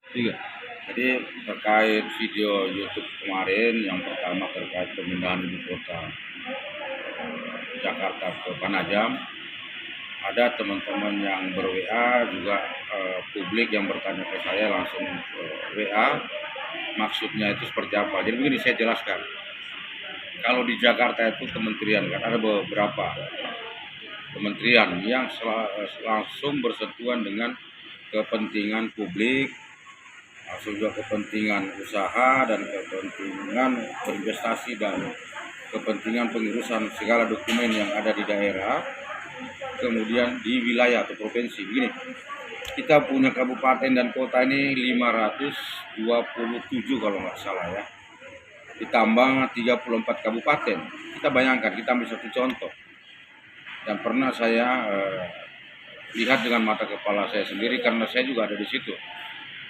Iya. Jadi terkait video YouTube kemarin yang pertama terkait pemindahan ibu kota Jakarta ke Panajam, ada teman-teman yang ber-WA juga publik yang bertanya ke saya langsung WA, maksudnya itu seperti apa. Jadi begini saya jelaskan. Kalau di Jakarta itu kementerian kan ada beberapa kementerian yang langsung bersentuhan dengan kepentingan publik, langsung juga kepentingan usaha dan kepentingan berinvestasi dan kepentingan pengurusan segala dokumen yang ada di daerah, kemudian di wilayah atau provinsi. Begini, kita punya kabupaten dan kota ini 527 kalau nggak salah ya, ditambah 34 kabupaten. Kita bayangkan, kita ambil satu contoh dan pernah saya lihat dengan mata kepala saya sendiri karena saya juga ada di situ.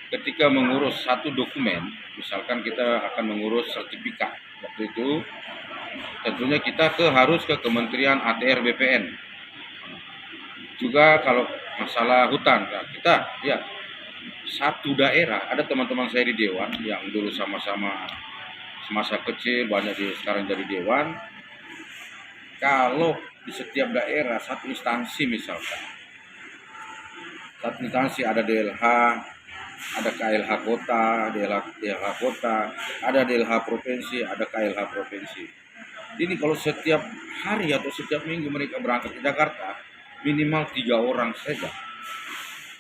Ketika mengurus satu dokumen, misalkan kita akan mengurus sertifikat, waktu itu tentunya kita harus ke Kementerian ATR BPN. Juga kalau masalah hutan, nah kita ya satu daerah, ada teman-teman saya di Dewan yang dulu sama-sama semasa kecil banyak sekarang jadi Dewan. Kalau di setiap daerah satu instansi misalkan, satu instansi ada DLH, ada KLH kota, DLH kota, ada DLH provinsi, ada KLH provinsi. Ini kalau setiap hari atau setiap minggu mereka berangkat ke Jakarta, minimal 3 orang saja.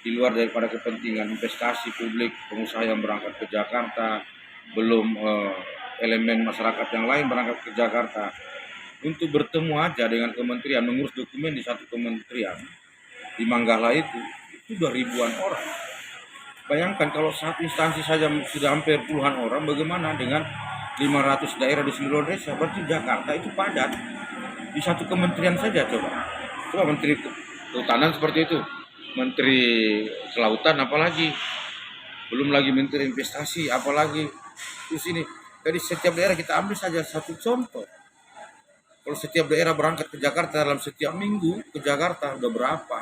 Di luar daripada kepentingan investasi publik, pengusaha yang berangkat ke Jakarta, belum elemen masyarakat yang lain berangkat ke Jakarta. Untuk bertemu aja dengan kementerian, mengurus dokumen di satu kementerian, di Manggala itu udah ribuan orang. Bayangkan kalau satu instansi saja sudah hampir puluhan orang, bagaimana dengan 500 daerah di seluruh Indonesia? Berarti Jakarta itu padat di satu kementerian saja. Coba Menteri Kehutanan seperti itu, Menteri Kelautan apalagi, belum lagi Menteri Investasi apalagi. Terus ini, jadi setiap daerah kita ambil saja satu contoh. Kalau setiap daerah berangkat ke Jakarta dalam setiap minggu ke Jakarta, udah berapa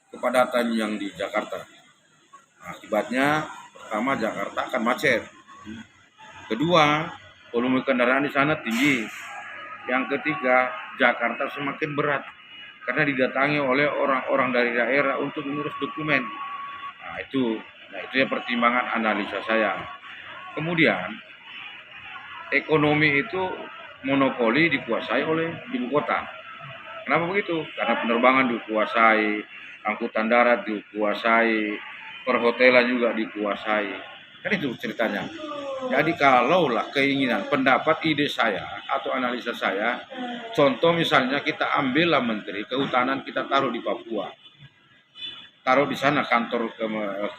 kepadatan yang di Jakarta? Akibatnya pertama Jakarta akan macet. Kedua, volume kendaraan di sana tinggi. Yang ketiga, Jakarta semakin berat karena didatangi oleh orang-orang dari daerah untuk mengurus dokumen. Itu ya pertimbangan analisa saya. Kemudian ekonomi itu monopoli dikuasai oleh ibu kota. Kenapa begitu? Karena penerbangan dikuasai, angkutan darat dikuasai, perhotelan juga dikuasai. Kan itu ceritanya. Jadi kalaulah keinginan, pendapat, ide saya atau analisa saya, contoh misalnya kita ambillah Menteri Kehutanan, kita taruh di Papua. Taruh di sana kantor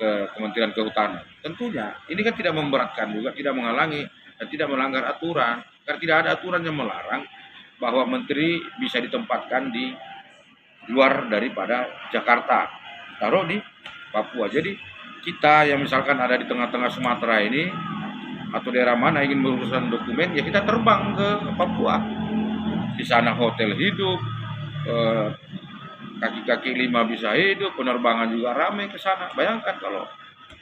ke Kementerian Kehutanan. Tentunya ini kan tidak memberatkan juga, tidak menghalangi dan tidak melanggar aturan. Karena tidak ada aturan yang melarang bahwa menteri bisa ditempatkan di luar daripada Jakarta, taruh di Papua. Jadi kita yang misalkan ada di tengah-tengah Sumatera ini atau daerah mana ingin berurusan dokumen, ya kita terbang ke Papua. Di sana hotel hidup, kaki-kaki 5 bisa hidup, penerbangan juga ramai ke sana. Bayangkan kalau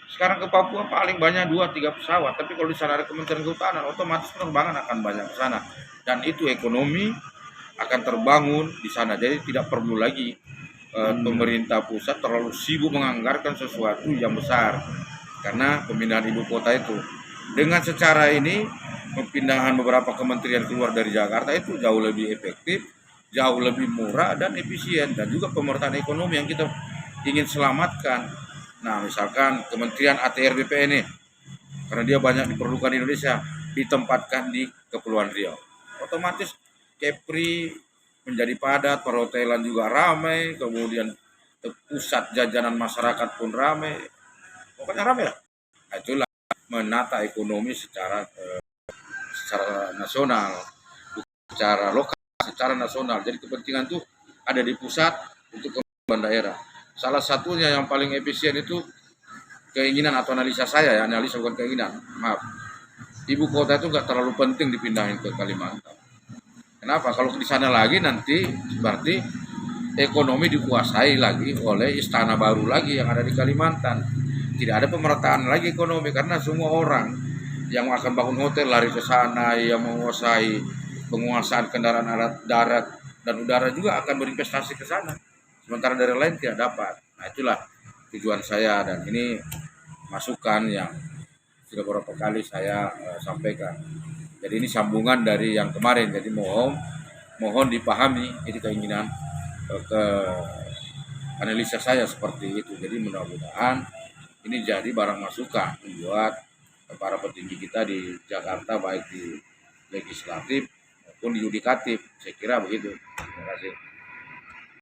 sekarang ke Papua paling banyak 2-3 pesawat, tapi kalau di sana ada Kementerian Kehutanan, otomatis penerbangan akan banyak ke sana. Dan itu ekonomi akan terbangun di sana. Jadi tidak perlu lagi pemerintah pusat terlalu sibuk menganggarkan sesuatu yang besar. Karena pemindahan ibu kota itu, dengan secara ini, pemindahan beberapa kementerian keluar dari Jakarta itu jauh lebih efektif, jauh lebih murah dan efisien, dan juga pemerataan ekonomi yang kita ingin selamatkan. Nah, misalkan Kementerian ATR BPN ini, karena dia banyak diperlukan di Indonesia, ditempatkan di Kepulauan Riau. Otomatis Kepri menjadi padat, perhotelan juga ramai, kemudian pusat jajanan masyarakat pun ramai. Pokoknya ramai lah. Nah, itulah menata ekonomi secara nasional, secara lokal, secara nasional. Jadi kepentingan itu ada di pusat untuk kembang daerah. Salah satunya yang paling efisien itu keinginan atau analisa saya ya, analisa bukan keinginan, maaf. Ibu kota itu nggak terlalu penting dipindahin ke Kalimantan. Kenapa? Kalau di sana lagi nanti berarti ekonomi dikuasai lagi oleh istana baru lagi yang ada di Kalimantan. tidak ada pemerataan lagi ekonomi, karena semua orang yang akan bangun hotel lari ke sana, yang menguasai penguasaan kendaraan darat dan udara juga akan berinvestasi ke sana. Sementara dari lain tidak dapat. Nah, itulah tujuan saya, dan ini masukan yang sudah beberapa kali saya sampaikan. Jadi ini sambungan dari yang kemarin. Jadi mohon dipahami ini keinginan ke analisa saya seperti itu. Jadi mudah-mudahan ini jadi barang masukan buat para petinggi kita di Jakarta, baik di legislatif maupun di yudikatif. Saya kira begitu. Terima kasih.